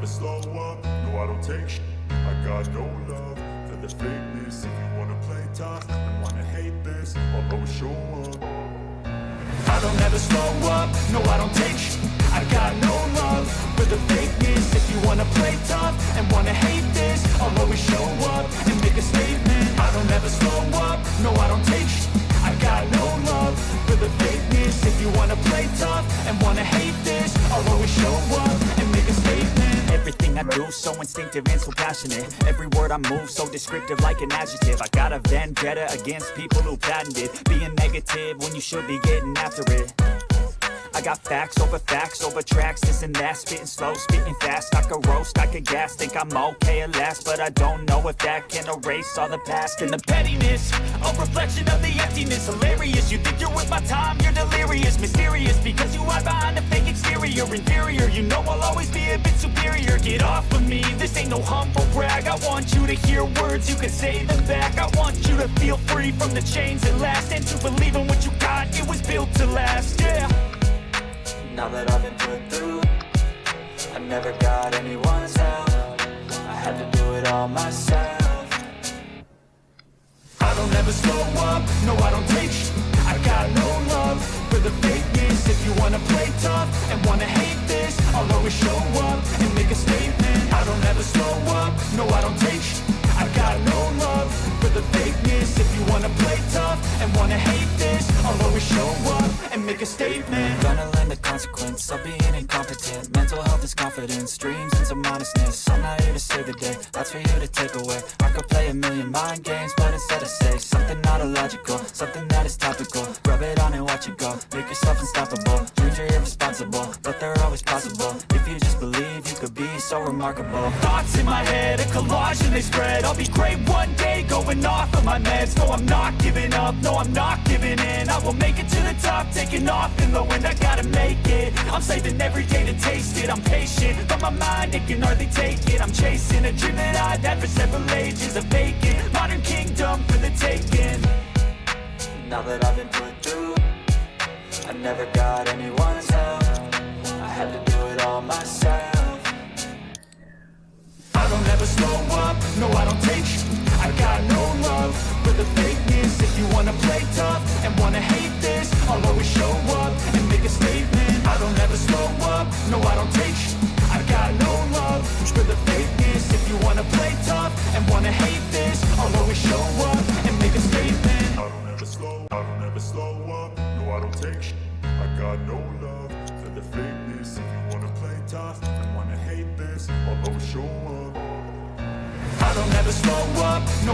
never slow up, no I don't take shit. I got no love for the fakeness. If you wanna play tough and wanna hate this, I'll always show up. I don't ever slow up, no I don't take shit. I got no love for the fakeness. If you wanna play tough and wanna hate this, I'll always show up and make a statement. I don't ever slow up, no I don't take shit. I got no love for the fakeness. If you wanna play tough and wanna hate this, I'll always show up and make a statement. Everything I do so instinctive and so passionate. Every word I move so descriptive like an adjective. I got a vendetta against people who patented being negative when you should be getting after it. I got facts over tracks, this and that. Spitting slow, spitting fast. I could roast, I could gas. Think I'm okay at last, but I don't know if that can erase all the past. And the pettiness, a reflection of the emptiness. Hilarious, you think you're with my time, you're delirious. Mysterious, because you hide behind a fake exterior. Inferior, you know I'll always be a bit superior. Get off of me, this ain't no humble brag. I want you to hear words, you can say them back. I want you to feel free from the chains that last, and to believe in what you got, it was built to last, yeah. Now that I've been put through, I never got anyone's help. I had to do it all myself. I don't ever slow up, no I don't take shit. I got no love for the fakeness. If you wanna play tough and wanna hate this, I'll always show up and make a statement. I don't ever slow up, no I don't take shit. I got no love for the fakeness. If you wanna play tough and wanna hate this, I'll always show up and make a statement. Gonna learn the consequence of being incompetent. Mental health is confidence, dreams and some honestness. I'm not here to save the day, that's for you to take away. I could play a million mind games, but instead I say something not illogical, something that is topical. Rub it on and watch it go, make yourself unstoppable. Dreams are irresponsible, but they're always possible. If you just believe, you could be so remarkable. Thoughts in my head, a collage and they spread. I'll be great one day, going off of my meds. No, I'm not giving up, no, I'm not giving in. I will make it to the top, taking off in the wind. I gotta make it, I'm saving every day to taste it. I'm patient, but my mind, it can hardly take it. I'm chasing a dream that I've had for several ages. A vacant, modern kingdom for the taking. Now that I've been put through, I never got anyone's help. I had to do it all myself. I don't ever slow up, no I don't take shit. I got no love for the fakeness. If you wanna play tough and wanna hate this, I'll always show up and make a statement. I don't ever slow up, no I don't take shit. I got no love for the fakeness. If you wanna play tough and wanna hate this, I'll always show up and make a statement. I don't ever slow up, no I don't take shit. I got no love for the fakeness. If you wanna play tough and wanna hate this, I'll always show up. I don't ever slow up, no